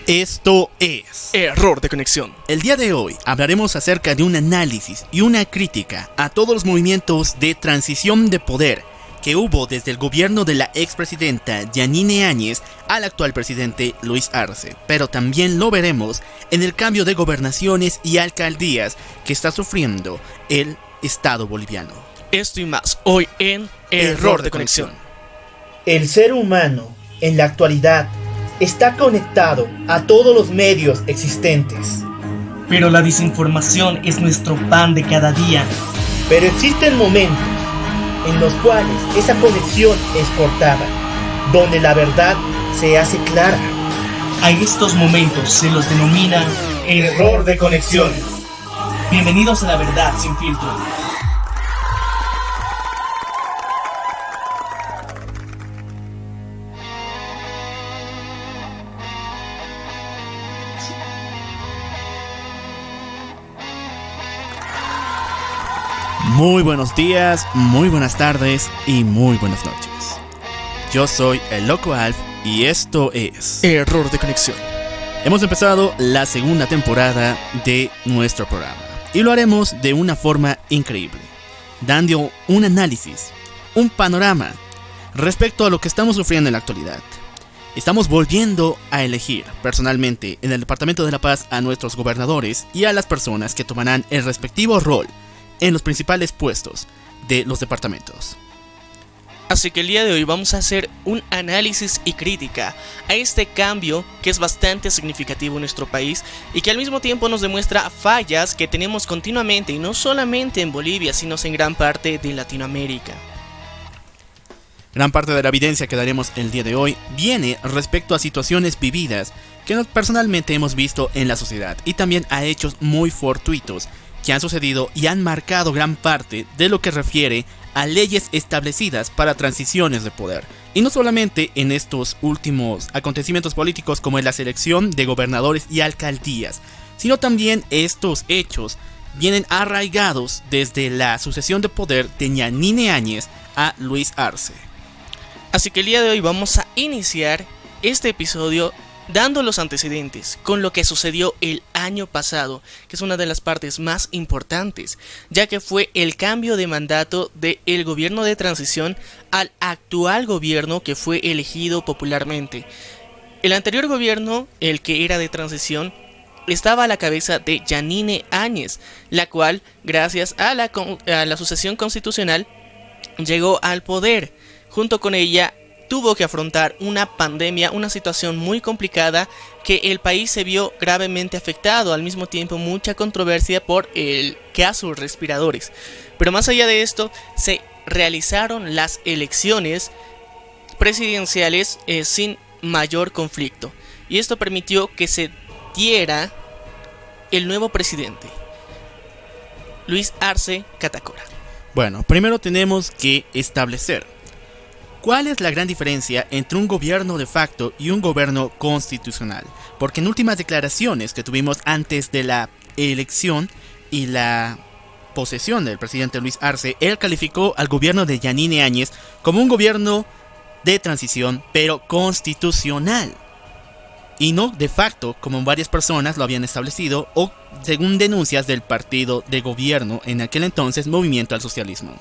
Esto es Error de conexión. El día de hoy hablaremos acerca de un análisis y una crítica a todos los movimientos de transición de poder que hubo desde el gobierno de la expresidenta Yanine Áñez al actual presidente Luis Arce, pero también lo veremos en el cambio de gobernaciones y alcaldías que está sufriendo el Estado boliviano. Esto y más hoy en Error de conexión. El ser humano, en la actualidad, está conectado a todos los medios existentes. Pero la desinformación es nuestro pan de cada día. Pero existen momentos en los cuales esa conexión es cortada, donde la verdad se hace clara. A estos momentos se los denomina Error de conexión. Bienvenidos a la verdad sin filtro. Muy buenos días, muy buenas tardes y muy buenas noches. Yo soy el Loco Alf y esto es Error de conexión. Hemos empezado la segunda temporada de nuestro programa y lo haremos de una forma increíble, dando un análisis, un panorama respecto a lo que estamos sufriendo en la actualidad. Estamos volviendo a elegir personalmente en el Departamento de La Paz a nuestros gobernadores y a las personas que tomarán el respectivo rol en los principales puestos de los departamentos. Así que el día de hoy vamos a hacer un análisis y crítica a este cambio que es bastante significativo en nuestro país y que al mismo tiempo nos demuestra fallas que tenemos continuamente y no solamente en Bolivia sino en gran parte de Latinoamérica. Gran parte de la evidencia que daremos el día de hoy viene respecto a situaciones vividas que personalmente hemos visto en la sociedad y también a hechos muy fortuitos que han sucedido y han marcado gran parte de lo que refiere a leyes establecidas para transiciones de poder. Y no solamente en estos últimos acontecimientos políticos como en la selección de gobernadores y alcaldías, sino también estos hechos vienen arraigados desde la sucesión de poder de Yanine Áñez a Luis Arce. Así que el día de hoy vamos a iniciar este episodio dando los antecedentes con lo que sucedió el año pasado, que es una de las partes más importantes, ya que fue el cambio de mandato del gobierno de transición al actual gobierno que fue elegido popularmente. El anterior gobierno, el que era de transición, estaba a la cabeza de Yanine Áñez, la cual, gracias a la sucesión constitucional, llegó al poder. Junto con ella tuvo que afrontar una pandemia, una situación muy complicada que el país se vio gravemente afectado, al mismo tiempo mucha controversia por el caso respiradores. Pero más allá de esto, se realizaron las elecciones presidenciales sin mayor conflicto. Y esto permitió que se diera el nuevo presidente, Luis Arce Catacora. Bueno, primero tenemos que establecer ¿cuál es la gran diferencia entre un gobierno de facto y un gobierno constitucional? Porque en últimas declaraciones que tuvimos antes de la elección y la posesión del presidente Luis Arce, él calificó al gobierno de Yanine Áñez como un gobierno de transición, pero constitucional. Y no de facto, como varias personas lo habían establecido, o según denuncias del partido de gobierno en aquel entonces, Movimiento al Socialismo.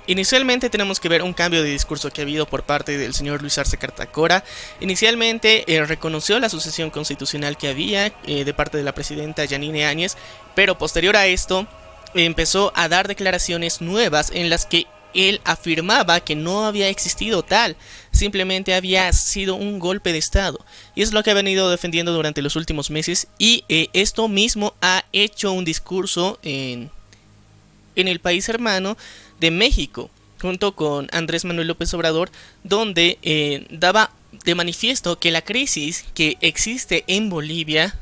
Inicialmente tenemos que ver un cambio de discurso que ha habido por parte del señor Luis Arce Catacora. Inicialmente reconoció la sucesión constitucional que había de parte de la presidenta Yanine Áñez, pero posterior a esto empezó a dar declaraciones nuevas en las que él afirmaba que no había existido tal, simplemente había sido un golpe de estado. Y es lo que ha venido defendiendo durante los últimos meses y esto mismo ha hecho un discurso en el país hermano de México, junto con Andrés Manuel López Obrador, donde daba de manifiesto que la crisis que existe en Bolivia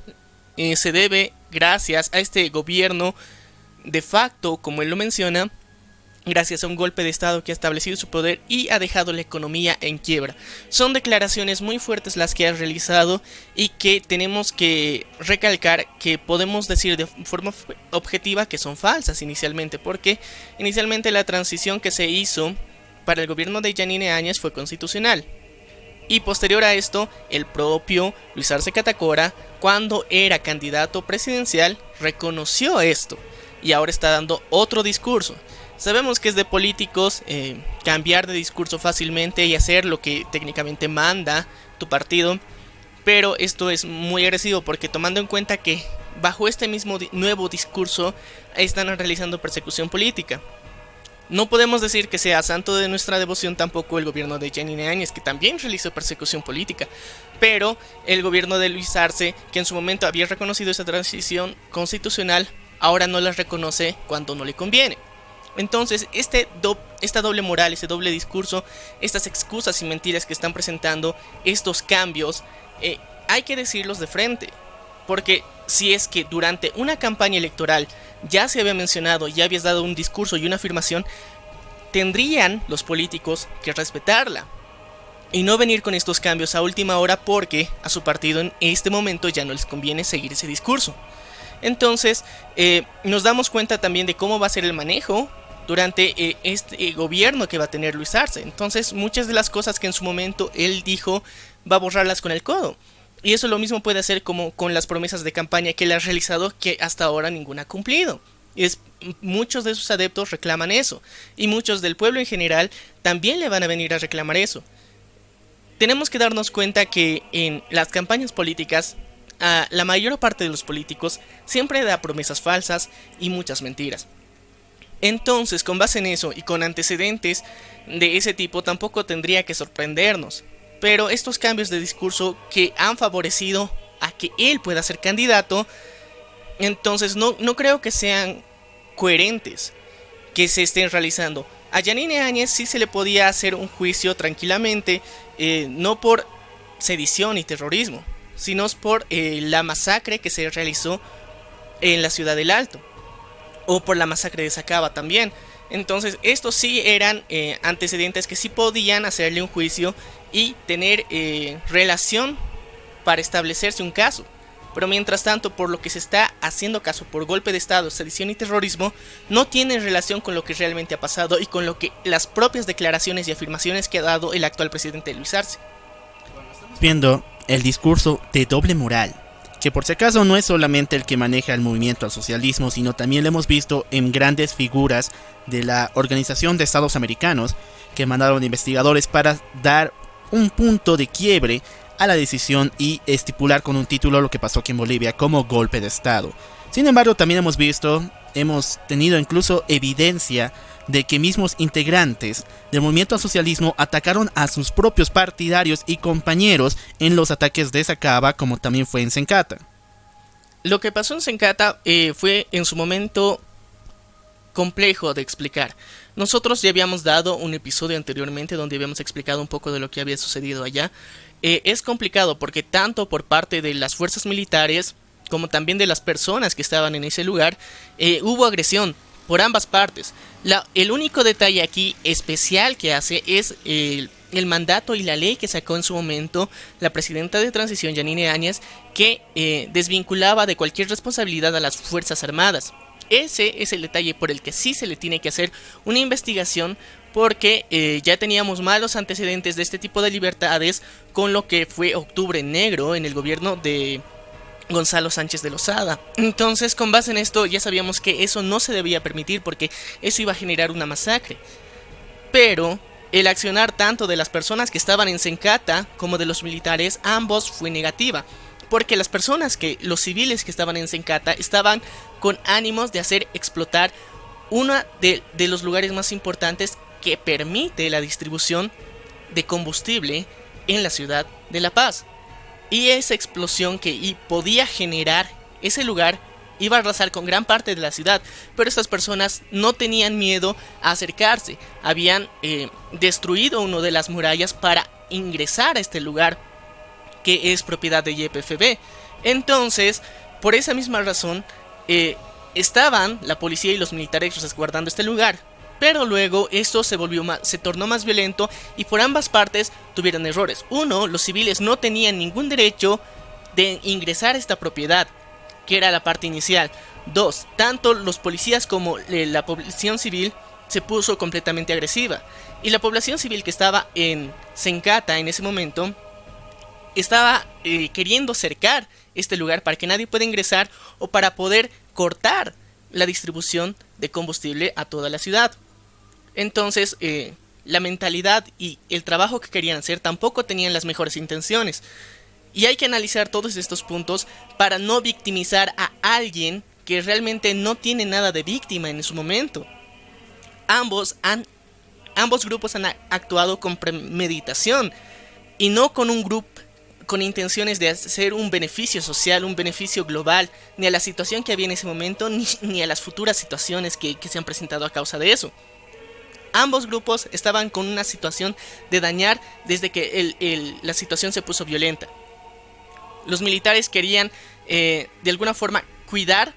se debe gracias a este gobierno de facto, como él lo menciona, gracias a un golpe de estado que ha establecido su poder y ha dejado la economía en quiebra. Son declaraciones muy fuertes las que ha realizado y que tenemos que recalcar que podemos decir de forma objetiva que son falsas inicialmente, porque inicialmente la transición que se hizo para el gobierno de Yanine Áñez fue constitucional. Y posterior a esto, el propio Luis Arce Catacora, cuando era candidato presidencial, reconoció esto y ahora está dando otro discurso. Sabemos que es de políticos cambiar de discurso fácilmente y hacer lo que técnicamente manda tu partido, pero esto es muy agresivo porque tomando en cuenta que bajo este mismo nuevo discurso están realizando persecución política. No podemos decir que sea santo de nuestra devoción tampoco el gobierno de Yanine Áñez, que también realizó persecución política, pero el gobierno de Luis Arce, que en su momento había reconocido esa transición constitucional, ahora no la reconoce cuando no le conviene. Entonces, esta doble moral, ese doble discurso, estas excusas y mentiras que están presentando, estos cambios, hay que decirlos de frente. Porque si es que durante una campaña electoral ya se había mencionado, ya habías dado un discurso y una afirmación, tendrían los políticos que respetarla y no venir con estos cambios a última hora porque a su partido en este momento ya no les conviene seguir ese discurso. Entonces nos damos cuenta también de cómo va a ser el manejo durante este gobierno que va a tener Luis Arce. Entonces muchas de las cosas que en su momento él dijo va a borrarlas con el codo. Y eso lo mismo puede hacer como con las promesas de campaña que él ha realizado, que hasta ahora ninguna ha cumplido. Muchos de sus adeptos reclaman eso. Y muchos del pueblo en general también le van a venir a reclamar eso. Tenemos que darnos cuenta que en las campañas políticas, la mayor parte de los políticos siempre da promesas falsas y muchas mentiras. Entonces, con base en eso y con antecedentes de ese tipo, tampoco tendría que sorprendernos. Pero estos cambios de discurso que han favorecido a que él pueda ser candidato, entonces no creo que sean coherentes que se estén realizando. A Yanine Áñez sí se le podía hacer un juicio tranquilamente, no por sedición y terrorismo, sino por la masacre que se realizó en la Ciudad del Alto, o por la masacre de Sacaba también. Entonces estos sí eran antecedentes que sí podían hacerle un juicio y tener relación para establecerse un caso. Pero mientras tanto, por lo que se está haciendo caso por golpe de estado, sedición y terrorismo, no tiene relación con lo que realmente ha pasado y con lo que las propias declaraciones y afirmaciones que ha dado el actual presidente Luis Arce. Viendo el discurso de doble moral, que por si acaso no es solamente el que maneja el movimiento al socialismo, sino también lo hemos visto en grandes figuras de la Organización de Estados Americanos, que mandaron investigadores para dar un punto de quiebre a la decisión y estipular con un título lo que pasó aquí en Bolivia como golpe de estado. Sin embargo, también hemos tenido incluso evidencia de que mismos integrantes del movimiento al socialismo atacaron a sus propios partidarios y compañeros en los ataques de Sacaba, como también fue en Sencata. Lo que pasó en Sencata fue en su momento complejo de explicar. Nosotros ya habíamos dado un episodio anteriormente donde habíamos explicado un poco de lo que había sucedido allá. Es complicado porque tanto por parte de las fuerzas militares como también de las personas que estaban en ese lugar hubo agresión por ambas partes. El único detalle aquí especial que hace es el mandato y la ley que sacó en su momento la presidenta de transición Yanine Áñez, que desvinculaba de cualquier responsabilidad a las Fuerzas Armadas. Ese es el detalle por el que sí se le tiene que hacer una investigación, porque ya teníamos malos antecedentes de este tipo de libertades con lo que fue Octubre Negro en el gobierno de Gonzalo Sánchez de Lozada. Entonces, con base en esto, ya sabíamos que eso no se debía permitir porque eso iba a generar una masacre. Pero el accionar tanto de las personas que estaban en Sencata como de los militares, ambos fue negativa. Porque los civiles que estaban en Sencata estaban con ánimos de hacer explotar uno de los lugares más importantes que permite la distribución de combustible en la ciudad de La Paz. Y esa explosión que podía generar ese lugar iba a arrasar con gran parte de la ciudad. Pero estas personas no tenían miedo a acercarse. Habían destruido una de las murallas para ingresar a este lugar que es propiedad de YPFB. Entonces, por esa misma razón, estaban la policía y los militares resguardando este lugar. Pero luego esto se tornó más violento y por ambas partes tuvieron errores. Uno, los civiles no tenían ningún derecho de ingresar a esta propiedad, que era la parte inicial. Dos, tanto los policías como la población civil se puso completamente agresiva. Y la población civil que estaba en Sencata en ese momento estaba queriendo cercar este lugar para que nadie pueda ingresar o para poder cortar la distribución de combustible a toda la ciudad. Entonces, la mentalidad y el trabajo que querían hacer tampoco tenían las mejores intenciones. Y hay que analizar todos estos puntos para no victimizar a alguien que realmente no tiene nada de víctima en su momento. Ambos grupos han actuado con premeditación y no con un grupo con intenciones de hacer un beneficio social, un beneficio global, ni a la situación que había en ese momento, ni a las futuras situaciones que se han presentado a causa de eso. Ambos grupos estaban con una situación de dañar desde que la situación se puso violenta. Los militares querían de alguna forma cuidar,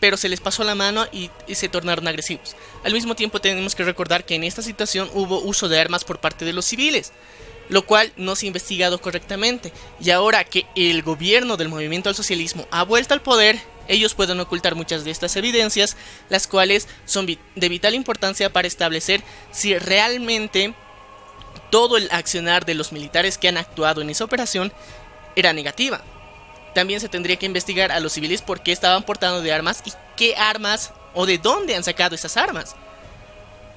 pero se les pasó la mano y se tornaron agresivos. Al mismo tiempo tenemos que recordar que en esta situación hubo uso de armas por parte de los civiles, lo cual no se ha investigado correctamente. Y ahora que el gobierno del movimiento al socialismo ha vuelto al poder, ellos pueden ocultar muchas de estas evidencias, las cuales son de vital importancia para establecer si realmente todo el accionar de los militares que han actuado en esa operación era negativa. También se tendría que investigar a los civiles por qué estaban portando de armas y qué armas o de dónde han sacado esas armas.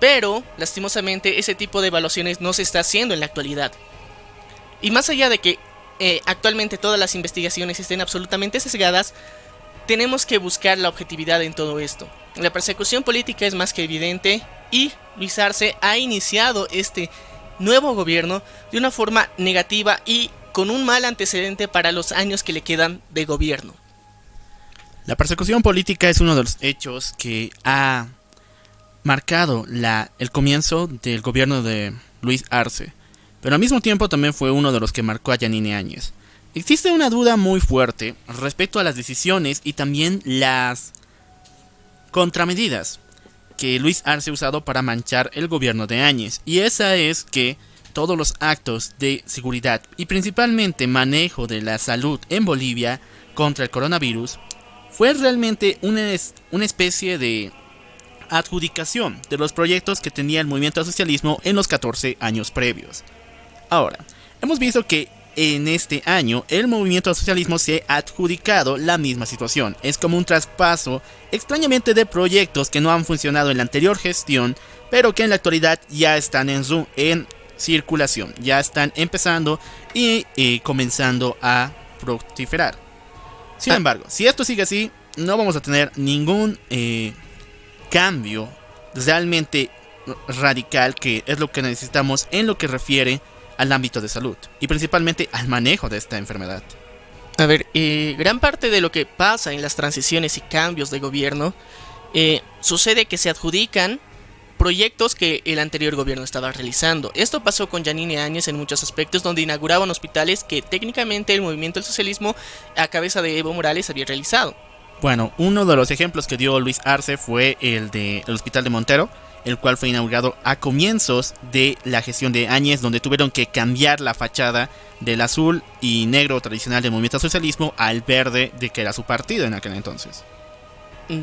Pero, lastimosamente, ese tipo de evaluaciones no se está haciendo en la actualidad. Y más allá de que actualmente todas las investigaciones estén absolutamente sesgadas, tenemos que buscar la objetividad en todo esto. La persecución política es más que evidente y Luis Arce ha iniciado este nuevo gobierno de una forma negativa y con un mal antecedente para los años que le quedan de gobierno. La persecución política es uno de los hechos que ha marcado el comienzo del gobierno de Luis Arce, pero al mismo tiempo también fue uno de los que marcó a Yanine Áñez. Existe una duda muy fuerte respecto a las decisiones y también las contramedidas que Luis Arce ha usado para manchar el gobierno de Áñez, y esa es que todos los actos de seguridad y principalmente manejo de la salud en Bolivia contra el coronavirus fue realmente una especie de adjudicación de los proyectos que tenía el movimiento al socialismo en los 14 años previos. Ahora, hemos visto que en este año el movimiento al socialismo se ha adjudicado la misma situación. Es como un traspaso extrañamente de proyectos que no han funcionado en la anterior gestión, pero que en la actualidad ya están en circulación, ya están empezando y comenzando a fructificar. Sin embargo, si esto sigue así, no vamos a tener ningún cambio realmente radical, que es lo que necesitamos en lo que refiere al ámbito de salud y principalmente al manejo de esta enfermedad. A ver, gran parte de lo que pasa en las transiciones y cambios de gobierno sucede que se adjudican proyectos que el anterior gobierno estaba realizando. Esto pasó con Yanine Áñez en muchos aspectos, donde inauguraban hospitales que técnicamente el movimiento del socialismo a cabeza de Evo Morales había realizado. Bueno, uno de los ejemplos que dio Luis Arce fue el del Hospital de Montero, el cual fue inaugurado a comienzos de la gestión de Áñez, donde tuvieron que cambiar la fachada del azul y negro tradicional del movimiento al socialismo al verde de que era su partido en aquel entonces.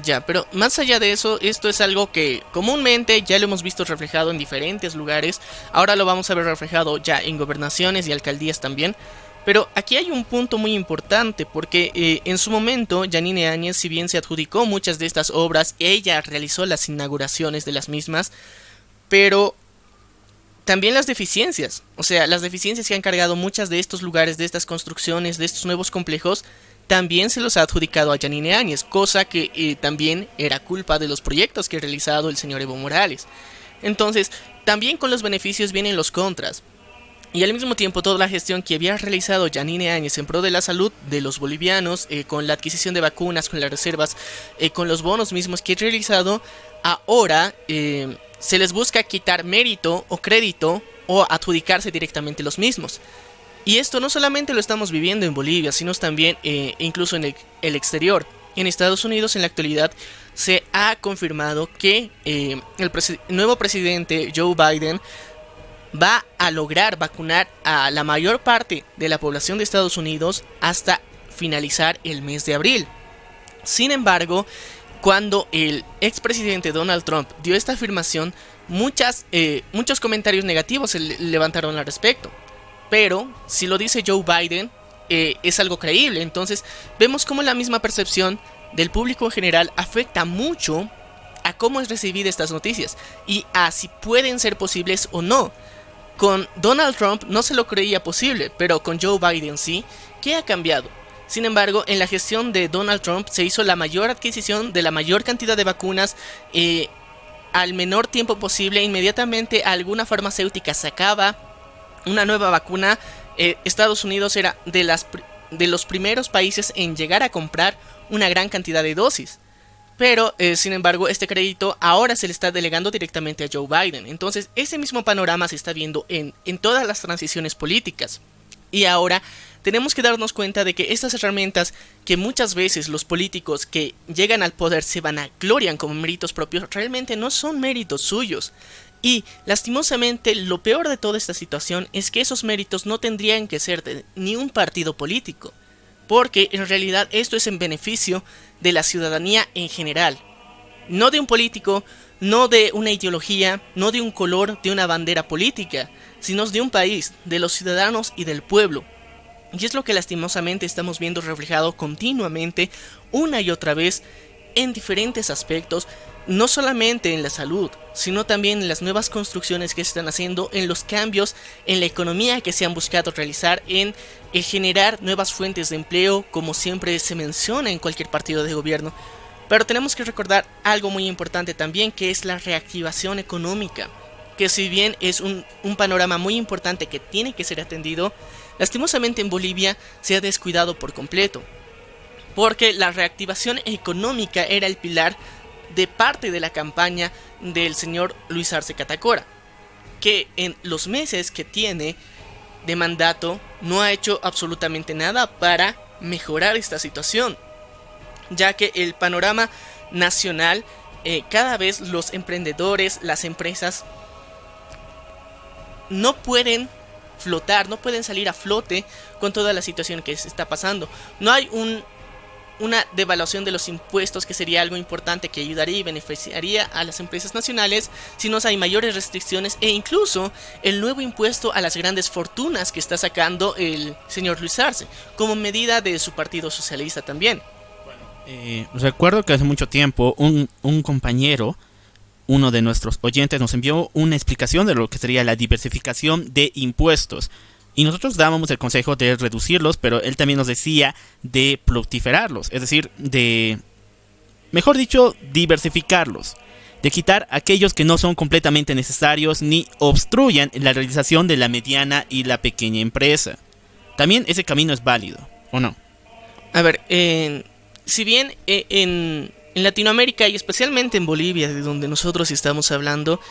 Ya, pero más allá de eso, esto es algo que comúnmente ya lo hemos visto reflejado en diferentes lugares. Ahora lo vamos a ver reflejado ya en gobernaciones y alcaldías también. Pero aquí hay un punto muy importante, porque en su momento Yanine Áñez, si bien se adjudicó muchas de estas obras, ella realizó las inauguraciones de las mismas, pero también las deficiencias, o sea, las deficiencias que han cargado muchas de estos lugares, de estas construcciones, de estos nuevos complejos, también se los ha adjudicado a Yanine Áñez, cosa que también era culpa de los proyectos que ha realizado el señor Evo Morales. Entonces, también con los beneficios vienen los contras. Y al mismo tiempo toda la gestión que había realizado Yanine Áñez en pro de la salud de los bolivianos, con la adquisición de vacunas, con las reservas, con los bonos mismos que ha realizado, ahora se les busca quitar mérito o crédito o adjudicarse directamente los mismos. Y esto no solamente lo estamos viviendo en Bolivia, sino también incluso en el exterior. En Estados Unidos en la actualidad se ha confirmado que el nuevo presidente Joe Biden va a lograr vacunar a la mayor parte de la población de Estados Unidos hasta finalizar el mes de abril. Sin embargo, Cuando el expresidente Donald Trump dio esta afirmación, muchos comentarios negativos se levantaron al respecto. Pero si lo dice Joe Biden, es algo creíble. Entonces vemos cómo la misma percepción del público en general afecta mucho a cómo es recibida estas noticias y a si pueden ser posibles o no. Con Donald Trump no se lo creía posible, pero con Joe Biden sí. ¿Qué ha cambiado? Sin embargo, en la gestión de Donald Trump se hizo la mayor adquisición de la mayor cantidad de vacunas al menor tiempo posible. Inmediatamente alguna farmacéutica sacaba una nueva vacuna. Estados Unidos era de los primeros países en llegar a comprar una gran cantidad de dosis. Pero, sin embargo, este crédito ahora se le está delegando directamente a Joe Biden. Entonces, ese mismo panorama se está viendo en todas las transiciones políticas. Y ahora tenemos que darnos cuenta de que estas herramientas que muchas veces los políticos que llegan al poder se vanaglorian como méritos propios, realmente no son méritos suyos. Y lastimosamente lo peor de toda esta situación es que esos méritos no tendrían que ser de ni un partido político, porque en realidad esto es en beneficio de la ciudadanía en general, no de un político, no de una ideología, no de un color, de una bandera política, sino de un país, de los ciudadanos y del pueblo. Y es lo que lastimosamente estamos viendo reflejado continuamente, una y otra vez, en diferentes aspectos, no solamente en la salud, sino también en las nuevas construcciones que se están haciendo, en los cambios en la economía que se han buscado realizar, en generar nuevas fuentes de empleo, como siempre se menciona en cualquier partido de gobierno. Pero tenemos que recordar algo muy importante también, que es la reactivación económica, que si bien es un panorama muy importante que tiene que ser atendido, lastimosamente en Bolivia se ha descuidado por completo, porque la reactivación económica era el pilar de parte de la campaña del señor Luis Arce Catacora, que en los meses que tiene de mandato no ha hecho absolutamente nada para mejorar esta situación, ya que el panorama nacional, cada vez los emprendedores, las empresas no pueden flotar, no pueden salir a flote con toda la situación que se está pasando. No hay una devaluación de los impuestos, que sería algo importante que ayudaría y beneficiaría a las empresas nacionales, sino hay mayores restricciones e incluso el nuevo impuesto a las grandes fortunas que está sacando el señor Luis Arce, como medida de su partido socialista también. Recuerdo que hace mucho tiempo un compañero, uno de nuestros oyentes, nos envió una explicación de lo que sería la diversificación de impuestos. Y nosotros dábamos el consejo de reducirlos, pero él también nos decía de fructiferarlos, es decir, mejor dicho, diversificarlos, de quitar aquellos que no son completamente necesarios ni obstruyan la realización de la mediana y la pequeña empresa. También ese camino es válido, ¿o no? A ver, si bien en Latinoamérica y especialmente en Bolivia, de donde nosotros estamos hablando,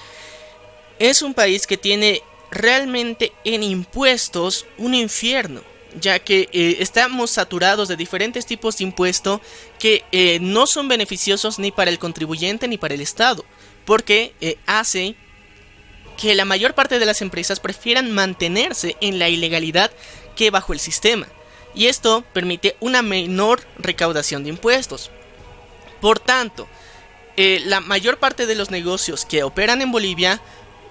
es un país que tiene realmente en impuestos un infierno, ya que estamos saturados de diferentes tipos de impuestos que no son beneficiosos ni para el contribuyente ni para el Estado, porque hace que la mayor parte de las empresas prefieran mantenerse en la ilegalidad que bajo el sistema, y esto permite una menor recaudación de impuestos. Por tanto, la mayor parte de los negocios que operan en Bolivia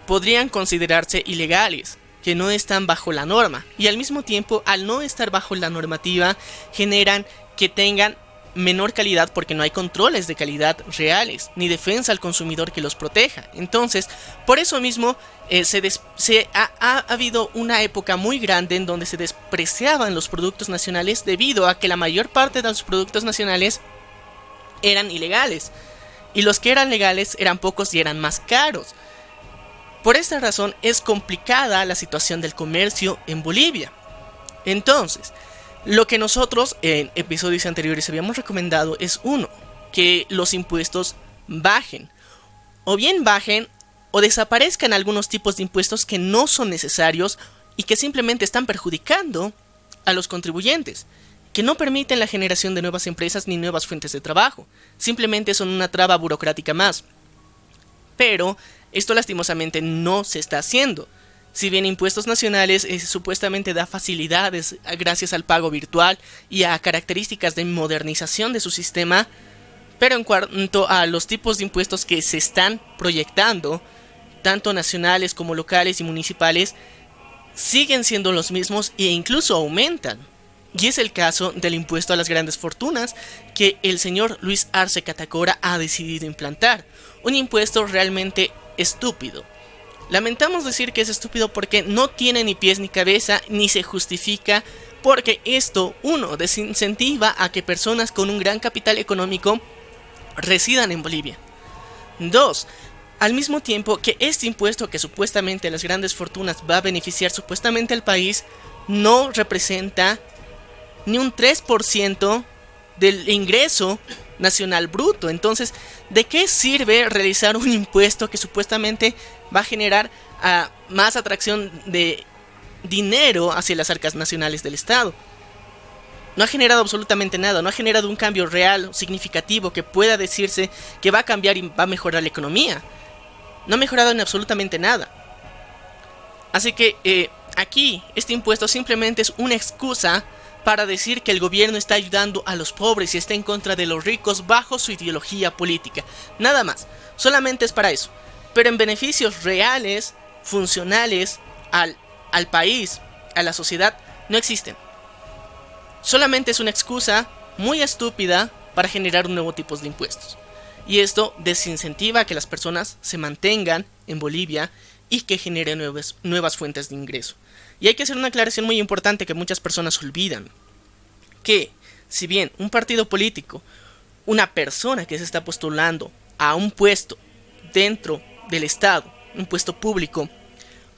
podrían considerarse ilegales, que no están bajo la norma, y al mismo tiempo, al no estar bajo la normativa, generan que tengan menor calidad porque no hay controles de calidad reales, ni defensa al consumidor que los proteja. Entonces, por eso mismo, ha habido una época muy grande en donde se despreciaban los productos nacionales debido a que la mayor parte de los productos nacionales eran ilegales, y los que eran legales eran pocos y eran más caros. Por esta razón es complicada la situación del comercio en Bolivia. Entonces, lo que nosotros en episodios anteriores habíamos recomendado es que los impuestos bajen. O bien bajen o desaparezcan algunos tipos de impuestos que no son necesarios y que simplemente están perjudicando a los contribuyentes, que no permiten la generación de nuevas empresas ni nuevas fuentes de trabajo. Simplemente son una traba burocrática más. Pero esto lastimosamente no se está haciendo. Si bien impuestos nacionales supuestamente da facilidades gracias al pago virtual y a características de modernización de su sistema, Pero en cuanto a los tipos de impuestos que se están proyectando, tanto nacionales como locales y municipales, siguen siendo los mismos e incluso aumentan. Y es el caso del impuesto a las grandes fortunas que el señor Luis Arce Catacora ha decidido implantar. Un impuesto realmente estúpido. Lamentamos decir que es estúpido porque no tiene ni pies ni cabeza ni se justifica, porque esto, uno, desincentiva a que personas con un gran capital económico residan en Bolivia. Dos, al mismo tiempo que este impuesto que supuestamente a las grandes fortunas va a beneficiar supuestamente al país, no representa ni un 3% del ingreso nacional bruto. Entonces, ¿de qué sirve realizar un impuesto que supuestamente va a generar más atracción de dinero hacia las arcas nacionales del Estado? No ha generado absolutamente nada, no ha generado un cambio real, significativo, que pueda decirse que va a cambiar y va a mejorar la economía. No ha mejorado en absolutamente nada. Así que aquí este impuesto simplemente es una excusa para decir que el gobierno está ayudando a los pobres y está en contra de los ricos bajo su ideología política. Nada más, solamente es para eso. Pero en beneficios reales, funcionales al país, a la sociedad, no existen. Solamente es una excusa muy estúpida para generar un nuevo tipo de impuestos. Y esto desincentiva a que las personas se mantengan en Bolivia y que generen nuevas fuentes de ingreso. Y hay que hacer una aclaración muy importante que muchas personas olvidan. Que si bien un partido político, una persona que se está postulando a un puesto dentro del Estado, un puesto público,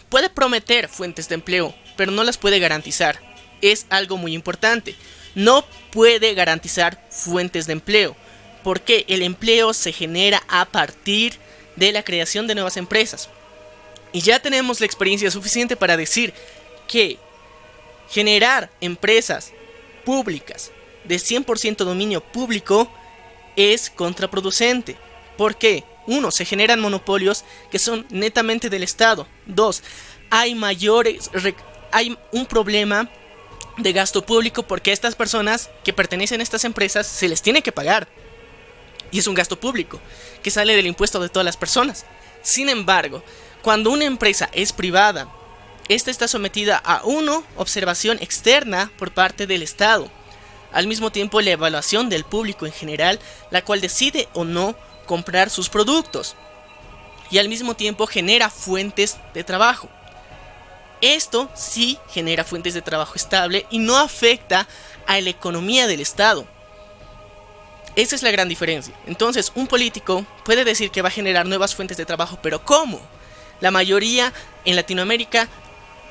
puede prometer fuentes de empleo, pero no las puede garantizar. Es algo muy importante. No puede garantizar fuentes de empleo, porque el empleo se genera a partir de la creación de nuevas empresas. Y ya tenemos la experiencia suficiente para decir que generar empresas públicas de 100% dominio público es contraproducente. ¿Por qué? Uno, se generan monopolios que son netamente del Estado. Dos, hay un problema de gasto público porque a estas personas que pertenecen a estas empresas se les tiene que pagar. Y es un gasto público que sale del impuesto de todas las personas. Sin embargo, cuando una empresa es privada, esta está sometida a observación externa por parte del Estado. Al mismo tiempo, la evaluación del público en general, la cual decide o no comprar sus productos. Y al mismo tiempo genera fuentes de trabajo. Esto sí genera fuentes de trabajo estable y no afecta a la economía del Estado. Esa es la gran diferencia. Entonces, un político puede decir que va a generar nuevas fuentes de trabajo, pero ¿cómo? La mayoría en Latinoamérica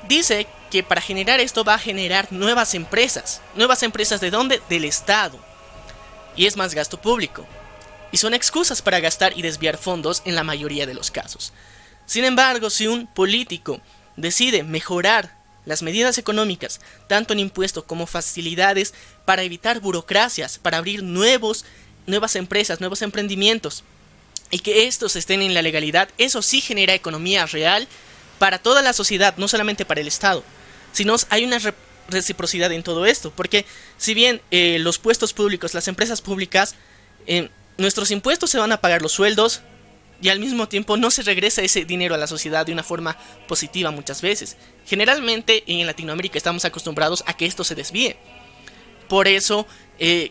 dice que para generar esto va a generar nuevas empresas. ¿Nuevas empresas de dónde? Del Estado. Y es más gasto público. Y son excusas para gastar y desviar fondos en la mayoría de los casos. Sin embargo, si un político decide mejorar las medidas económicas, tanto en impuestos como facilidades para evitar burocracias, para abrir nuevas empresas, nuevos emprendimientos, y que estos estén en la legalidad, eso sí genera economía real para toda la sociedad, no solamente para el Estado, sino hay una reciprocidad en todo esto, porque si bien los puestos públicos, las empresas públicas, nuestros impuestos se van a pagar los sueldos, y al mismo tiempo no se regresa ese dinero a la sociedad de una forma positiva muchas veces. Generalmente en Latinoamérica estamos acostumbrados a que esto se desvíe. Por eso,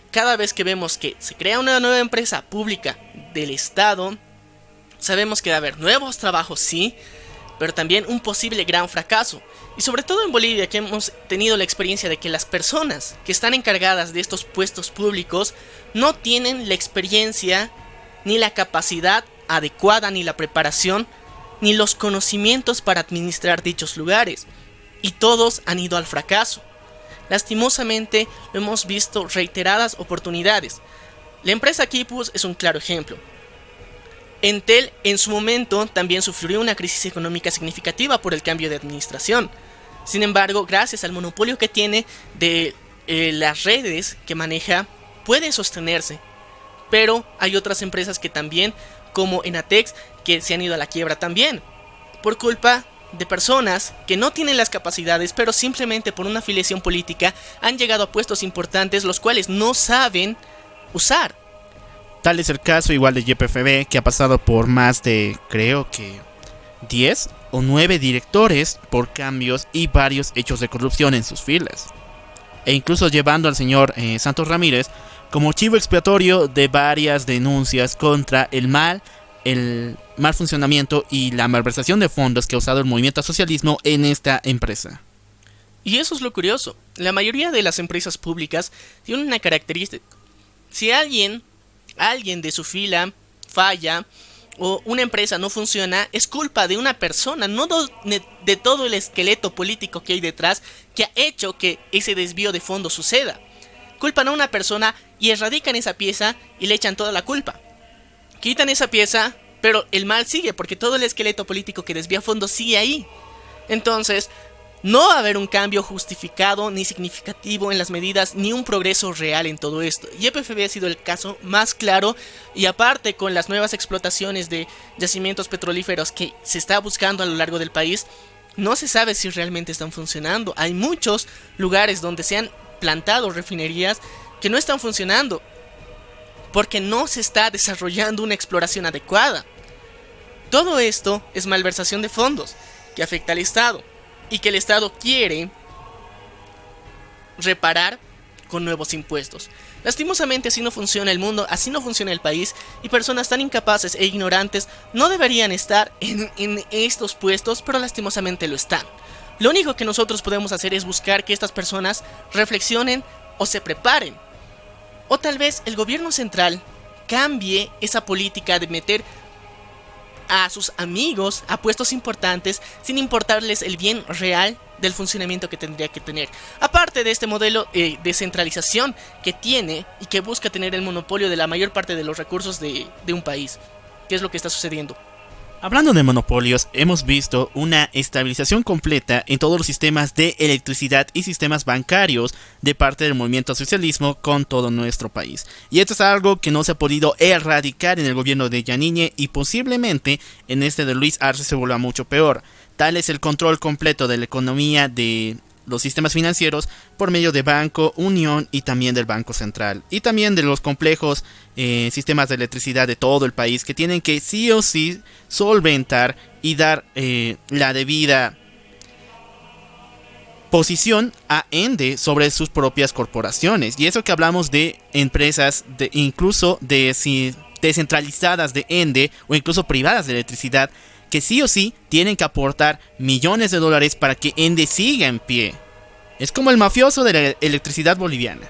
cada vez que vemos que se crea una nueva empresa pública del Estado, sabemos que va a haber nuevos trabajos, sí, pero también un posible gran fracaso. Y sobre todo en Bolivia, que hemos tenido la experiencia de que las personas que están encargadas de estos puestos públicos no tienen la experiencia ni la capacidad adecuada, ni la preparación, ni los conocimientos para administrar dichos lugares, y todos han ido al fracaso. Lastimosamente lo hemos visto reiteradas oportunidades. La empresa Quipus es un claro ejemplo. Entel en su momento también sufrió una crisis económica significativa por el cambio de administración. Sin embargo, gracias al monopolio que tiene de las redes que maneja, puede sostenerse. Pero hay otras empresas que también, como Enatex, que se han ido a la quiebra también, por culpa de personas que no tienen las capacidades, pero simplemente por una afiliación política han llegado a puestos importantes los cuales no saben usar. Tal es el caso igual de YPFB, que ha pasado por más de, creo que 10 o 9 directores por cambios y varios hechos de corrupción en sus filas. E incluso llevando al señor Santos Ramírez como chivo expiatorio de varias denuncias contra el mal funcionamiento y la malversación de fondos que ha usado el movimiento al socialismo en esta empresa. Y eso es lo curioso. La mayoría de las empresas públicas tienen una característica. Si alguien de su fila falla o una empresa no funciona, es culpa de una persona, no de todo el esqueleto político que hay detrás que ha hecho que ese desvío de fondos suceda. Culpan a una persona y erradican esa pieza y le echan toda la culpa. Quitan esa pieza, pero el mal sigue porque todo el esqueleto político que desvía fondos sigue ahí. Entonces, no va a haber un cambio justificado ni significativo en las medidas ni un progreso real en todo esto. YPFB ha sido el caso más claro, y aparte con las nuevas explotaciones de yacimientos petrolíferos que se está buscando a lo largo del país, no se sabe si realmente están funcionando. Hay muchos lugares donde se han plantado refinerías que no están funcionando porque no se está desarrollando una exploración adecuada. Todo esto es malversación de fondos que afecta al Estado y que el Estado quiere reparar con nuevos impuestos. Lastimosamente así no funciona el mundo, así no funciona el país, y personas tan incapaces e ignorantes no deberían estar en estos puestos, pero lastimosamente lo están. Lo único que nosotros podemos hacer es buscar que estas personas reflexionen o se preparen. O tal vez el gobierno central cambie esa política de meter a sus amigos a puestos importantes sin importarles el bien real del funcionamiento que tendría que tener. Aparte de este modelo de centralización que tiene y que busca tener el monopolio de la mayor parte de los recursos de un país. ¿Qué es lo que está sucediendo? Hablando de monopolios, hemos visto una estabilización completa en todos los sistemas de electricidad y sistemas bancarios de parte del movimiento al socialismo con todo nuestro país. Y esto es algo que no se ha podido erradicar en el gobierno de Yaniñe, y posiblemente en este de Luis Arce se vuelva mucho peor. Tal es el control completo de la economía de los sistemas financieros por medio de Banco Unión y también del Banco Central, y también de los complejos sistemas de electricidad de todo el país, que tienen que sí o sí solventar y dar la debida posición a Ende sobre sus propias corporaciones. Y eso que hablamos de empresas incluso descentralizadas de Ende o incluso privadas de electricidad, que sí o sí tienen que aportar millones de dólares para que Ende siga en pie. Es como el mafioso de la electricidad boliviana.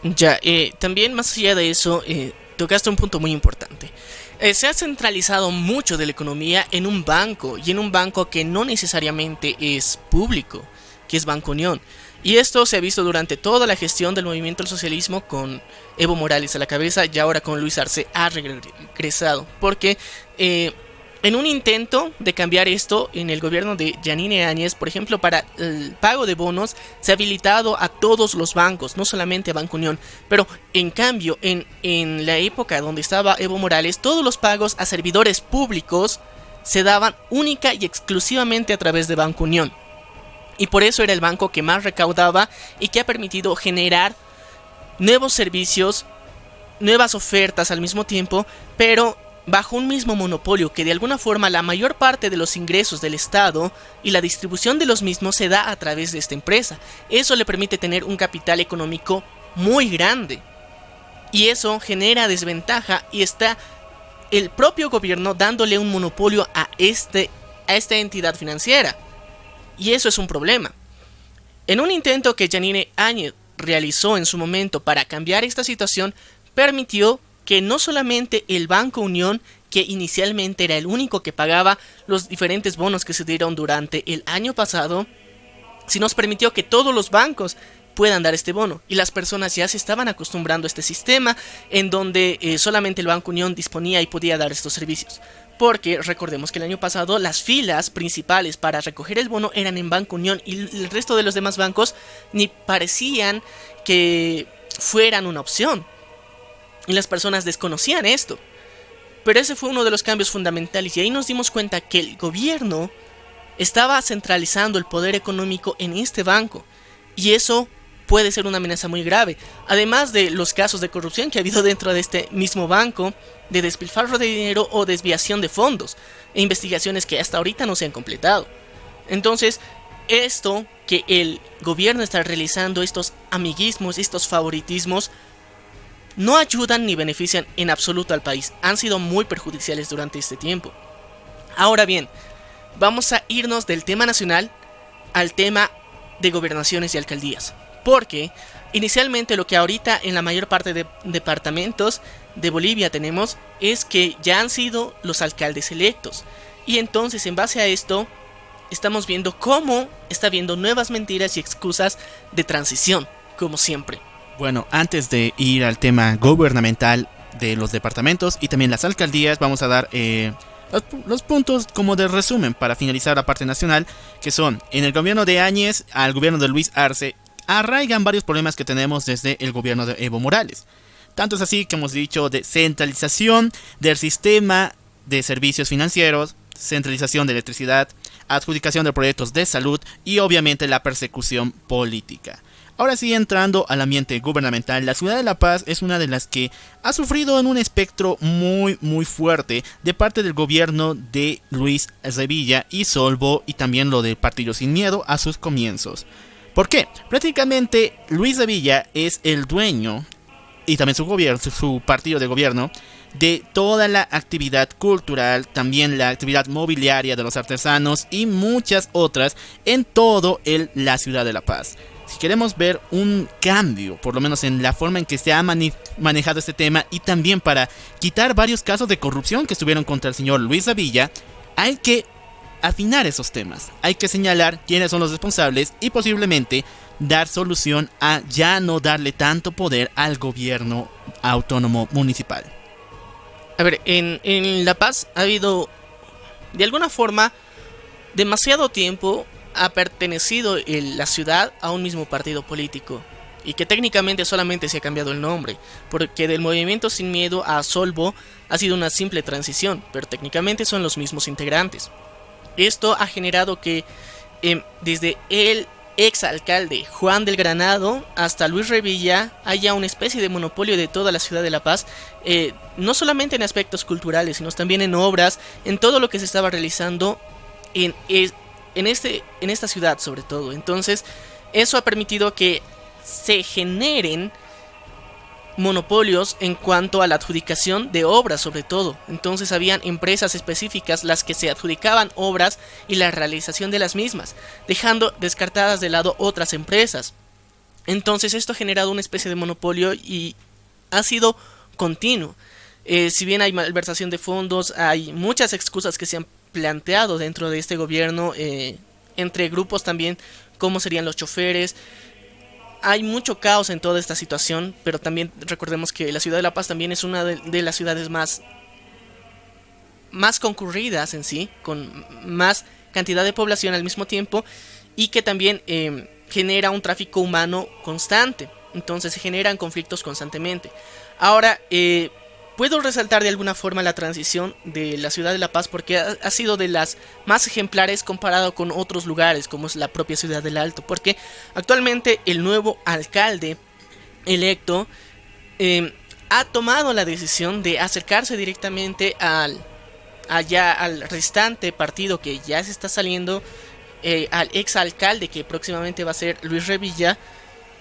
Ya, también más allá de eso, tocaste un punto muy importante. Se ha centralizado mucho de la economía en un banco, y en un banco que no necesariamente es público, que es Banco Unión. Y esto se ha visto durante toda la gestión del movimiento al socialismo, con Evo Morales a la cabeza, y ahora con Luis Arce ha regresado. Porque en un intento de cambiar esto, en el gobierno de Yanine Áñez, por ejemplo, para el pago de bonos, se ha habilitado a todos los bancos, no solamente a Banco Unión. Pero en cambio, en la época donde estaba Evo Morales, todos los pagos a servidores públicos se daban única y exclusivamente a través de Banco Unión. Y por eso era el banco que más recaudaba y que ha permitido generar nuevos servicios, nuevas ofertas al mismo tiempo, pero bajo un mismo monopolio, que de alguna forma la mayor parte de los ingresos del Estado y la distribución de los mismos se da a través de esta empresa. Eso le permite tener un capital económico muy grande, y eso genera desventaja, y está el propio gobierno dándole un monopolio a esta entidad financiera, y eso es un problema. En un intento que Yanine Áñez realizó en su momento para cambiar esta situación, permitió que no solamente el Banco Unión, que inicialmente era el único que pagaba los diferentes bonos que se dieron durante el año pasado, sino nos permitió que todos los bancos puedan dar este bono, y las personas ya se estaban acostumbrando a este sistema en donde solamente el Banco Unión disponía y podía dar estos servicios. Porque recordemos que el año pasado las filas principales para recoger el bono eran en Banco Unión, y el resto de los demás bancos ni parecían que fueran una opción. Y las personas desconocían esto. Pero ese fue uno de los cambios fundamentales, y ahí nos dimos cuenta que el gobierno estaba centralizando el poder económico en este banco. Y eso puede ser una amenaza muy grave. Además de los casos de corrupción que ha habido dentro de este mismo banco, de despilfarro de dinero o desviación de fondos, e investigaciones que hasta ahorita no se han completado. Entonces, esto que el gobierno está realizando, estos amiguismos, estos favoritismos, no ayudan ni benefician en absoluto al país. Han sido muy perjudiciales durante este tiempo. Ahora bien, vamos a irnos del tema nacional al tema de gobernaciones y alcaldías. Porque inicialmente lo que ahorita en la mayor parte de departamentos de Bolivia tenemos es que ya han sido los alcaldes electos. Y entonces en base a esto estamos viendo cómo está habiendo nuevas mentiras y excusas de transición, como siempre. Bueno, antes de ir al tema gubernamental de los departamentos y también las alcaldías, vamos a dar los puntos como de resumen para finalizar la parte nacional, que son: en el gobierno de Áñez al gobierno de Luis Arce arraigan varios problemas que tenemos desde el gobierno de Evo Morales. Tanto es así que hemos dicho de centralización del sistema de servicios financieros, centralización de electricidad, adjudicación de proyectos de salud y obviamente la persecución política. Ahora sí, entrando al ambiente gubernamental, la ciudad de La Paz es una de las que ha sufrido en un espectro muy fuerte de parte del gobierno de Luis Revilla y Solvo, y también lo del Partido Sin Miedo a sus comienzos. ¿Por qué? Prácticamente Luis Revilla es el dueño, y también su gobierno, su partido de gobierno, de toda la actividad cultural, también la actividad mobiliaria de los artesanos y muchas otras en todo la ciudad de La Paz. Si queremos ver un cambio, por lo menos en la forma en que se ha manejado este tema, y también para quitar varios casos de corrupción que estuvieron contra el señor Luis Revilla, hay que afinar esos temas. Hay que señalar quiénes son los responsables y posiblemente dar solución a ya no darle tanto poder al gobierno autónomo municipal. A ver, en La Paz ha habido, de alguna forma, demasiado tiempo ha pertenecido la ciudad a un mismo partido político, y que técnicamente solamente se ha cambiado el nombre, porque del Movimiento Sin Miedo a Solvo ha sido una simple transición, pero técnicamente son los mismos integrantes. Esto ha generado que desde el exalcalde Juan del Granado hasta Luis Revilla haya una especie de monopolio de toda la ciudad de La Paz, no solamente en aspectos culturales, sino también en obras, en todo lo que se estaba realizando en esta ciudad sobre todo. Entonces eso ha permitido que se generen monopolios en cuanto a la adjudicación de obras sobre todo. Entonces habían empresas específicas las que se adjudicaban obras y la realización de las mismas, dejando descartadas de lado otras empresas. Entonces esto ha generado una especie de monopolio y ha sido continuo. Si bien hay malversación de fondos, hay muchas excusas que se han planteado dentro de este gobierno, entre grupos también, como serían los choferes. Hay mucho caos en toda esta situación, pero también recordemos que la ciudad de La Paz también es una de las ciudades más concurridas en sí, con más cantidad de población al mismo tiempo, y que también genera un tráfico humano constante. Entonces se generan conflictos constantemente. Ahora, puedo resaltar de alguna forma la transición de la ciudad de La Paz, porque ha sido de las más ejemplares comparado con otros lugares, como es la propia ciudad del Alto, porque actualmente el nuevo alcalde electo ha tomado la decisión de acercarse directamente al restante partido que ya se está saliendo, al exalcalde que próximamente va a ser Luis Revilla,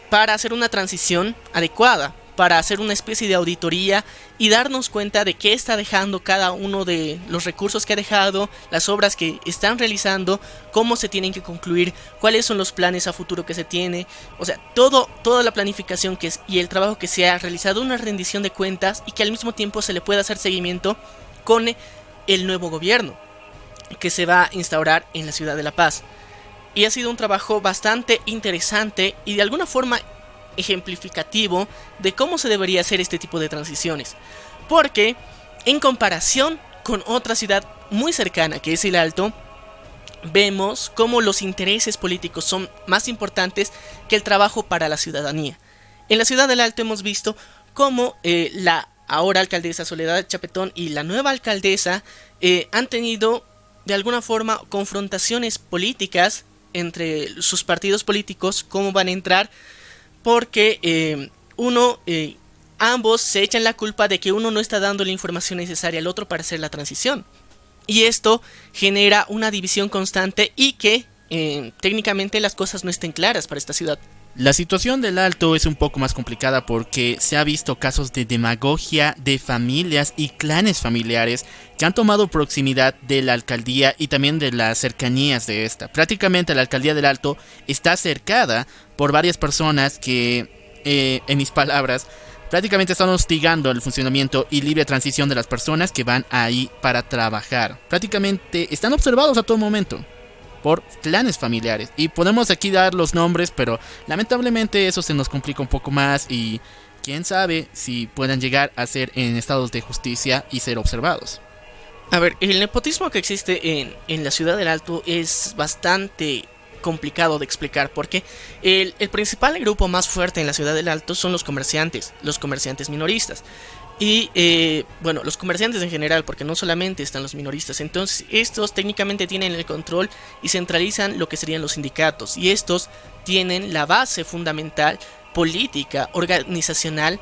para hacer una transición adecuada, para hacer una especie de auditoría y darnos cuenta de qué está dejando cada uno de los recursos que ha dejado, las obras que están realizando, cómo se tienen que concluir, cuáles son los planes a futuro que se tiene. O sea, toda la planificación y el trabajo que se ha realizado, una rendición de cuentas, y que al mismo tiempo se le pueda hacer seguimiento con el nuevo gobierno que se va a instaurar en la ciudad de La Paz. Y ha sido un trabajo bastante interesante y de alguna forma ejemplificativo de cómo se debería hacer este tipo de transiciones, porque en comparación con otra ciudad muy cercana que es el Alto, vemos cómo los intereses políticos son más importantes que el trabajo para la ciudadanía. En la ciudad del Alto hemos visto cómo la ahora alcaldesa Soledad Chapetón y la nueva alcaldesa han tenido de alguna forma confrontaciones políticas entre sus partidos políticos, cómo van a entrar porque ambos se echan la culpa de que uno no está dando la información necesaria al otro para hacer la transición. Y esto genera una división constante y que técnicamente las cosas no estén claras para esta ciudad. La situación del Alto es un poco más complicada porque se ha visto casos de demagogia de familias y clanes familiares que han tomado proximidad de la alcaldía y también de las cercanías de esta. Prácticamente la alcaldía del Alto está cercada por varias personas que, en mis palabras, prácticamente están hostigando el funcionamiento y libre transición de las personas que van ahí para trabajar. Prácticamente están observados a todo momento por clanes familiares. Y podemos aquí dar los nombres, pero lamentablemente eso se nos complica un poco más y quién sabe si puedan llegar a ser en estados de justicia y ser observados. A ver, el nepotismo que existe en la ciudad del Alto es bastante complicado de explicar porque el principal grupo más fuerte en la ciudad del Alto son los comerciantes minoristas. Y bueno, los comerciantes en general, porque no solamente están los minoristas. Entonces estos técnicamente tienen el control y centralizan lo que serían los sindicatos. Y estos tienen la base fundamental política, organizacional,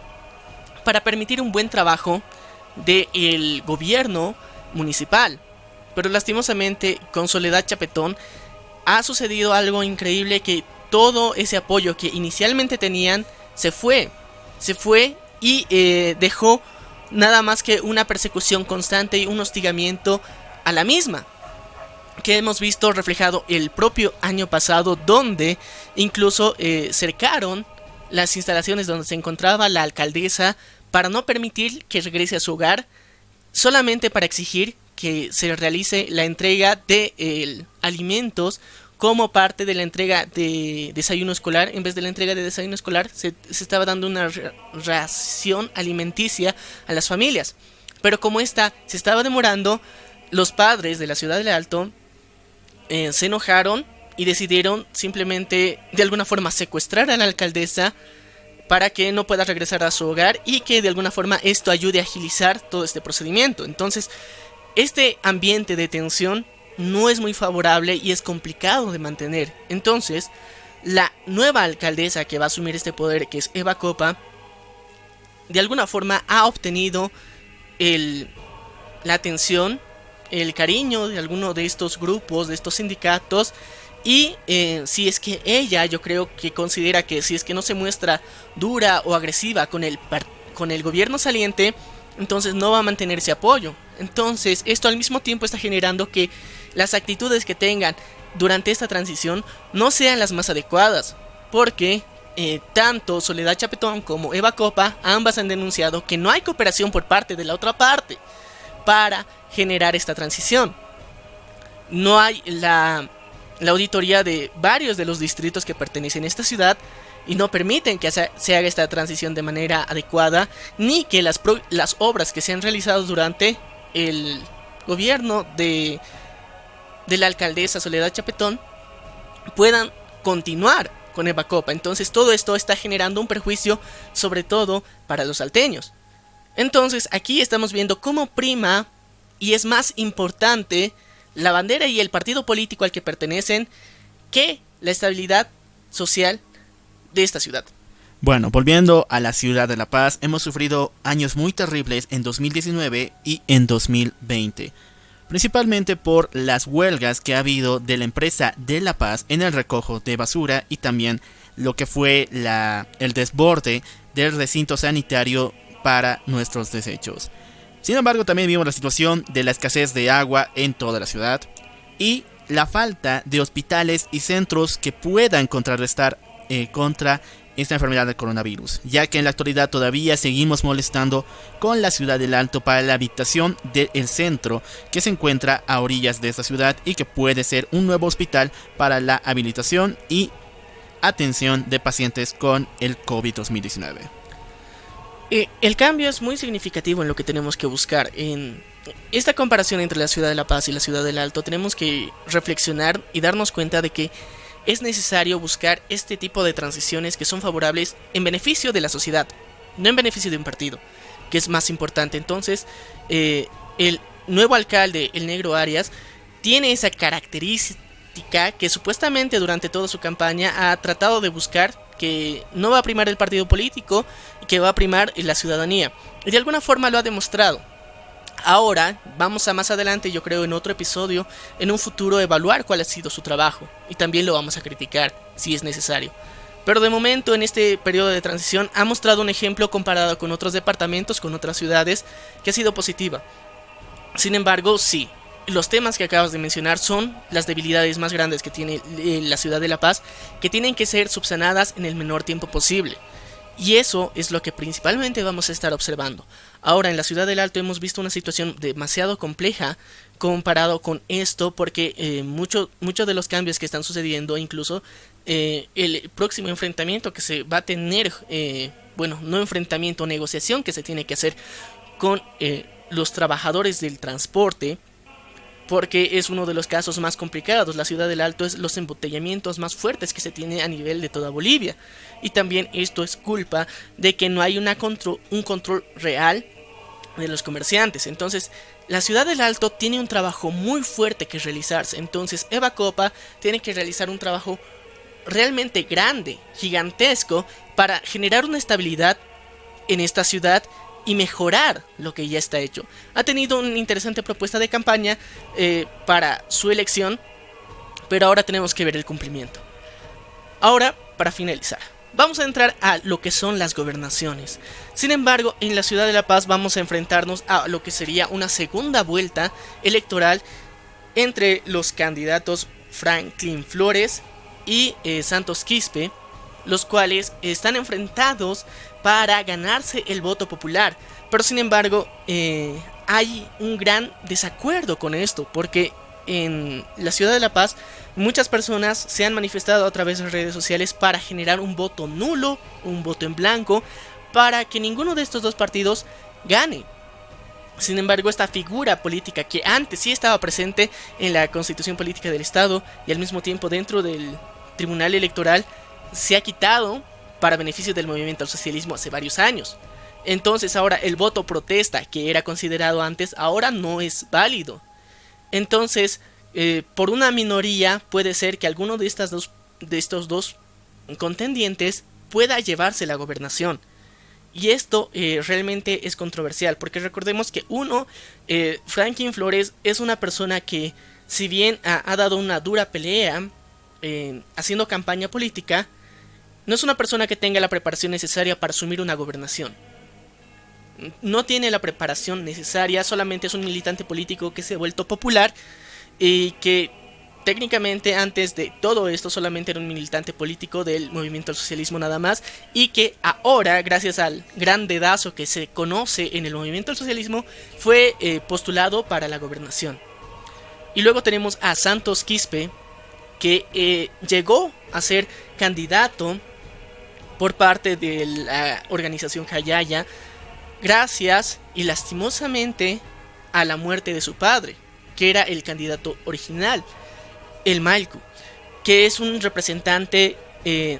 para permitir un buen trabajo del gobierno municipal. Pero lastimosamente con Soledad Chapetón ha sucedido algo increíble, que todo ese apoyo que inicialmente tenían se fue y dejó nada más que una persecución constante y un hostigamiento a la misma, que hemos visto reflejado el propio año pasado, donde incluso cercaron las instalaciones donde se encontraba la alcaldesa para no permitir que regrese a su hogar, solamente para exigir que se realice la entrega de alimentos como parte de la entrega de desayuno escolar. En vez de la entrega de desayuno escolar se estaba dando una ración alimenticia a las familias. Pero como esta se estaba demorando, los padres de la ciudad del Alto se enojaron y decidieron simplemente de alguna forma secuestrar a la alcaldesa para que no pueda regresar a su hogar y que de alguna forma esto ayude a agilizar todo este procedimiento. Entonces, este ambiente de tensión no es muy favorable y es complicado de mantener. Entonces, la nueva alcaldesa que va a asumir este poder, que es Eva Copa, de alguna forma ha obtenido la atención, el cariño de alguno de estos grupos, de estos sindicatos. Y si es que ella, yo creo que considera que si es que no se muestra dura o agresiva con el gobierno saliente, entonces no va a mantener ese apoyo. Entonces esto al mismo tiempo está generando que las actitudes que tengan durante esta transición no sean las más adecuadas, porque tanto Soledad Chapetón como Eva Copa, ambas han denunciado que no hay cooperación por parte de la otra parte para generar esta transición. No hay la auditoría de varios de los distritos que pertenecen a esta ciudad y no permiten que se haga esta transición de manera adecuada, ni que las obras que se han realizado durante el gobierno de la alcaldesa Soledad Chapetón puedan continuar con Eva Copa. Entonces todo esto está generando un perjuicio, sobre todo para los salteños. Entonces aquí estamos viendo cómo prima y es más importante la bandera y el partido político al que pertenecen que la estabilidad social de esta ciudad. Bueno, volviendo a la ciudad de La Paz, hemos sufrido años muy terribles en 2019 y en 2020. Principalmente por las huelgas que ha habido de la empresa de La Paz en el recojo de basura y también lo que fue el desborde del recinto sanitario para nuestros desechos. Sin embargo, también vimos la situación de la escasez de agua en toda la ciudad y la falta de hospitales y centros que puedan contrarrestar contra esta enfermedad del coronavirus, ya que en la actualidad todavía seguimos molestando con la ciudad del Alto para la habitación del centro que se encuentra a orillas de esta ciudad y que puede ser un nuevo hospital para la habilitación y atención de pacientes con el COVID-19. El cambio es muy significativo en lo que tenemos que buscar. En esta comparación entre la ciudad de La Paz y la ciudad del Alto tenemos que reflexionar y darnos cuenta de que es necesario buscar este tipo de transiciones que son favorables en beneficio de la sociedad, no en beneficio de un partido, que es más importante. Entonces, el nuevo alcalde, el Negro Arias, tiene esa característica política que supuestamente durante toda su campaña ha tratado de buscar que no va a primar el partido político y que va a primar la ciudadanía. Y de alguna forma lo ha demostrado. Ahora vamos a más adelante, yo creo en otro episodio, en un futuro evaluar cuál ha sido su trabajo y también lo vamos a criticar si es necesario. Pero de momento en este periodo de transición ha mostrado un ejemplo comparado con otros departamentos, con otras ciudades, que ha sido positiva. Sin embargo, sí, los temas que acabas de mencionar son las debilidades más grandes que tiene la ciudad de La Paz, que tienen que ser subsanadas en el menor tiempo posible. Y eso es lo que principalmente vamos a estar observando. Ahora en la ciudad del Alto hemos visto una situación demasiado compleja comparado con esto, porque muchos de los cambios que están sucediendo, incluso el próximo enfrentamiento que se va a tener, no enfrentamiento, negociación que se tiene que hacer con los trabajadores del transporte, porque es uno de los casos más complicados. La ciudad del Alto es los embotellamientos más fuertes que se tiene a nivel de toda Bolivia. Y también esto es culpa de que no hay un control real de los comerciantes. Entonces, la ciudad del Alto tiene un trabajo muy fuerte que realizarse. Entonces, Eva Copa tiene que realizar un trabajo realmente grande, gigantesco, para generar una estabilidad en esta ciudad y mejorar lo que ya está hecho. Ha tenido una interesante propuesta de campaña para su elección, pero ahora tenemos que ver el cumplimiento. Ahora, para finalizar, vamos a entrar a lo que son las gobernaciones. Sin embargo, en la ciudad de La Paz vamos a enfrentarnos a lo que sería una segunda vuelta electoral entre los candidatos Franklin Flores y Santos Quispe, los cuales están enfrentados para ganarse el voto popular. Pero sin embargo, hay un gran desacuerdo con esto, porque en la ciudad de La Paz muchas personas se han manifestado a través de redes sociales para generar un voto nulo, un voto en blanco, para que ninguno de estos dos partidos gane. Sin embargo, esta figura política que antes sí estaba presente en la Constitución Política del Estado y al mismo tiempo dentro del Tribunal Electoral, se ha quitado para beneficio del movimiento al socialismo hace varios años. Entonces ahora el voto protesta, que era considerado antes, ahora no es válido. Entonces, por una minoría puede ser que alguno de estos dos contendientes pueda llevarse la gobernación. Y esto realmente es controversial, porque recordemos que Franklin Flores es una persona que, si bien ha dado una dura pelea haciendo campaña política, no es una persona que tenga la preparación necesaria para asumir una gobernación. No tiene la preparación necesaria, solamente es un militante político que se ha vuelto popular y que técnicamente antes de todo esto solamente era un militante político del movimiento al socialismo nada más, y que ahora, gracias al gran dedazo que se conoce en el movimiento al socialismo, fue postulado para la gobernación. Y luego tenemos a Santos Quispe, que llegó a ser candidato por parte de la organización Jayaya, gracias y lastimosamente a la muerte de su padre, que era el candidato original, el Malcu, que es un representante de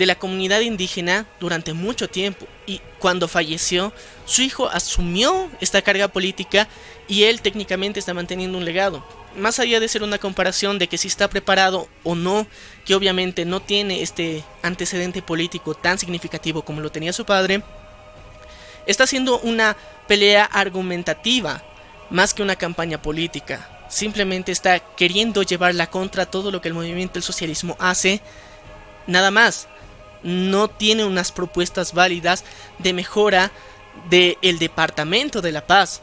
la comunidad indígena durante mucho tiempo, y cuando falleció su hijo asumió esta carga política y él técnicamente está manteniendo un legado. Más allá de ser una comparación de que si está preparado o no, que obviamente no tiene este antecedente político tan significativo como lo tenía su padre, está haciendo una pelea argumentativa más que una campaña política. Simplemente está queriendo llevar la contra todo lo que el movimiento del socialismo hace, nada más. No tiene unas propuestas válidas de mejora del departamento de La Paz.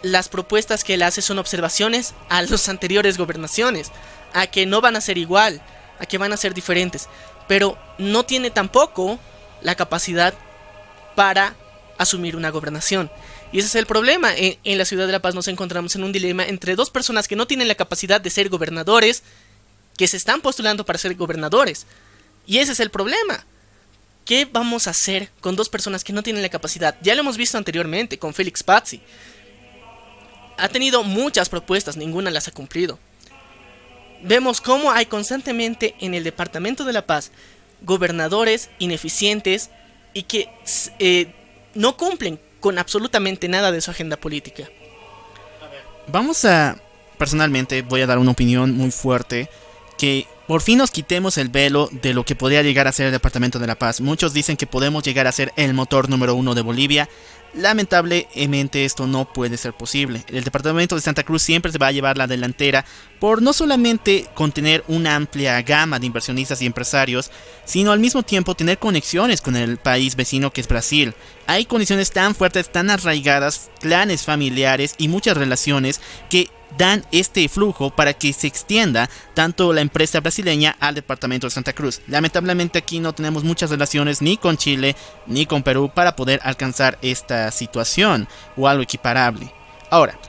Las propuestas que él hace son observaciones a las anteriores gobernaciones, a que no van a ser igual, a que van a ser diferentes, pero no tiene tampoco la capacidad para asumir una gobernación. Y ese es el problema. En la ciudad de La Paz nos encontramos en un dilema entre dos personas que no tienen la capacidad de ser gobernadores, que se están postulando para ser gobernadores. Y ese es el problema. ¿Qué vamos a hacer con dos personas que no tienen la capacidad? Ya lo hemos visto anteriormente con Félix Pazzi. Ha tenido muchas propuestas, ninguna las ha cumplido. Vemos cómo hay constantemente en el departamento de La Paz gobernadores ineficientes y que no cumplen con absolutamente nada de su agenda política. Vamos a personalmente voy a dar una opinión muy fuerte, que por fin nos quitemos el velo de lo que podría llegar a ser el Departamento de La Paz. Muchos dicen que podemos llegar a ser el motor número 1 de Bolivia. Lamentablemente esto no puede ser posible. El departamento de Santa Cruz siempre se va a llevar la delantera por no solamente contener una amplia gama de inversionistas y empresarios, sino al mismo tiempo tener conexiones con el país vecino que es Brasil. Hay conexiones tan fuertes, tan arraigadas, clanes familiares y muchas relaciones que dan este flujo para que se extienda tanto la empresa brasileña al departamento de Santa Cruz. Lamentablemente aquí no tenemos muchas relaciones ni con Chile ni con Perú para poder alcanzar esta situación o algo equiparable. Ahora,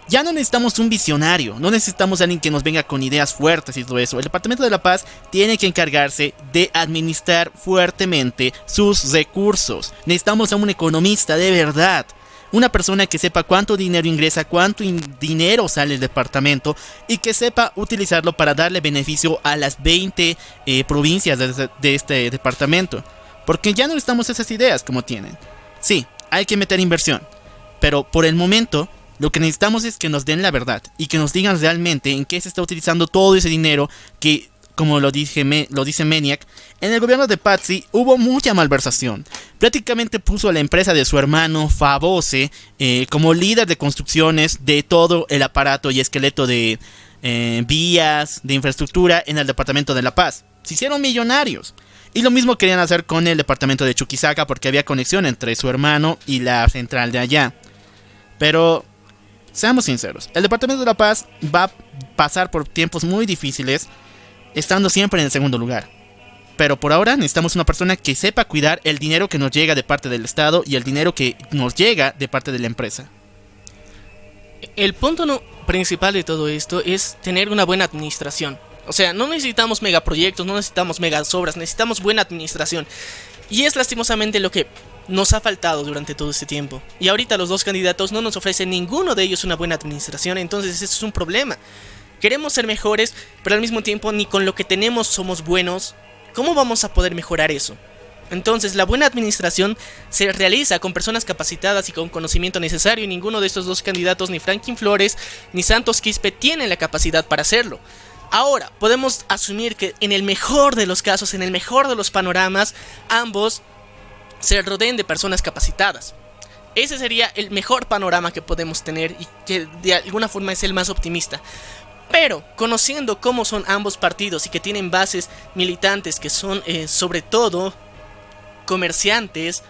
ya no necesitamos un visionario, no necesitamos a alguien que nos venga con ideas fuertes y todo eso. El Departamento de La Paz tiene que encargarse de administrar fuertemente sus recursos. Necesitamos a un economista de verdad. Una persona que sepa cuánto dinero ingresa, cuánto dinero sale del departamento y que sepa utilizarlo para darle beneficio a las 20 provincias de este departamento. Porque ya no necesitamos esas ideas como tienen. Sí, hay que meter inversión, pero por el momento lo que necesitamos es que nos den la verdad y que nos digan realmente en qué se está utilizando todo ese dinero que, como lo dice Maniac, en el gobierno de Pazzi hubo mucha malversación. Prácticamente puso a la empresa de su hermano Favose como líder de construcciones de todo el aparato y esqueleto de vías, de infraestructura en el departamento de La Paz. Se hicieron millonarios. Y lo mismo querían hacer con el departamento de Chuquisaca porque había conexión entre su hermano y la central de allá. Pero seamos sinceros, el departamento de La Paz va a pasar por tiempos muy difíciles, estando siempre en el segundo lugar. Pero por ahora necesitamos una persona que sepa cuidar el dinero que nos llega de parte del Estado y el dinero que nos llega de parte de la empresa. El punto principal de todo esto es tener una buena administración. O sea, no necesitamos megaproyectos, no necesitamos megas obras, necesitamos buena administración. Y es lastimosamente lo que nos ha faltado durante todo este tiempo. Y ahorita los dos candidatos no nos ofrecen ninguno de ellos una buena administración, entonces eso es un problema. Queremos ser mejores, pero al mismo tiempo ni con lo que tenemos somos buenos. ¿Cómo vamos a poder mejorar eso? Entonces la buena administración se realiza con personas capacitadas y con conocimiento necesario, y ninguno de estos dos candidatos, ni Franklin Flores ni Santos Quispe, tienen la capacidad para hacerlo. Ahora, podemos asumir que en el mejor de los casos, en el mejor de los panoramas, ambos se rodeen de personas capacitadas. Ese sería el mejor panorama que podemos tener y que de alguna forma es el más optimista. Pero, conociendo cómo son ambos partidos y que tienen bases militantes que son sobre todo comerciantes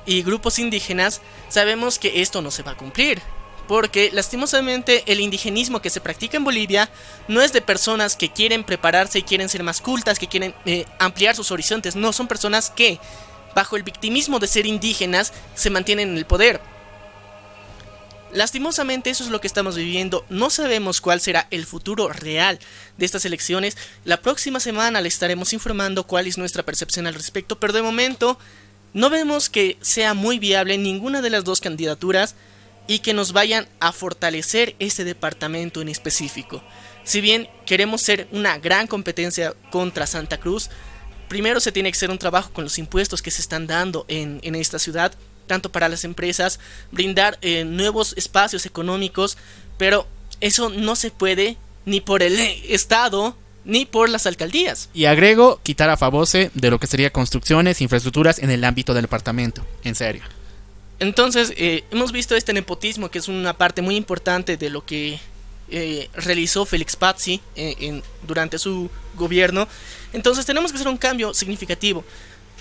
y grupos indígenas, sabemos que esto no se va a cumplir. Porque lastimosamente el indigenismo que se practica en Bolivia no es de personas que quieren prepararse y quieren ser más cultas, que quieren ampliar sus horizontes. No, son personas que bajo el victimismo de ser indígenas se mantienen en el poder. Lastimosamente eso es lo que estamos viviendo. No sabemos cuál será el futuro real de estas elecciones. La próxima semana les estaremos informando cuál es nuestra percepción al respecto, pero de momento no vemos que sea muy viable ninguna de las dos candidaturas y que nos vayan a fortalecer este departamento en específico. Si bien queremos ser una gran competencia contra Santa Cruz, primero se tiene que hacer un trabajo con los impuestos que se están dando en esta ciudad, tanto para las empresas, brindar nuevos espacios económicos, pero eso no se puede ni por el Estado ni por las alcaldías. Y agrego, quitar a Favose de lo que sería construcciones, infraestructuras en el ámbito del departamento, en serio. Entonces, hemos visto este nepotismo, que es una parte muy importante de lo que realizó Félix Pazzi durante su gobierno. Entonces tenemos que hacer un cambio significativo.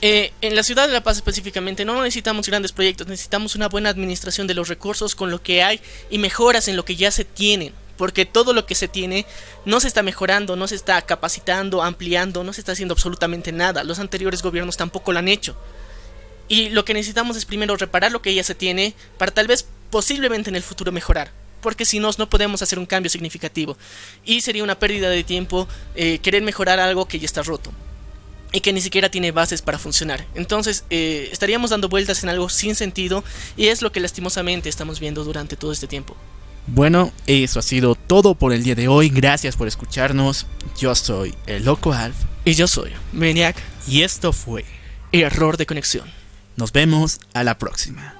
En la ciudad de La Paz específicamente no necesitamos grandes proyectos, necesitamos una buena administración de los recursos con lo que hay y mejoras en lo que ya se tienen. Porque todo lo que se tiene no se está mejorando, no se está capacitando, ampliando, no se está haciendo absolutamente nada. Los anteriores gobiernos tampoco lo han hecho. Y lo que necesitamos es primero reparar lo que ya se tiene para tal vez posiblemente en el futuro mejorar. Porque si no, no podemos hacer un cambio significativo. Y sería una pérdida de tiempo querer mejorar algo que ya está roto y que ni siquiera tiene bases para funcionar. Entonces estaríamos dando vueltas en algo sin sentido, y es lo que lastimosamente estamos viendo durante todo este tiempo. Bueno, eso ha sido todo por el día de hoy. Gracias por escucharnos. Yo soy el Loco Alf. Y yo soy Maniac. Y esto fue Error de Conexión. Nos vemos a la próxima.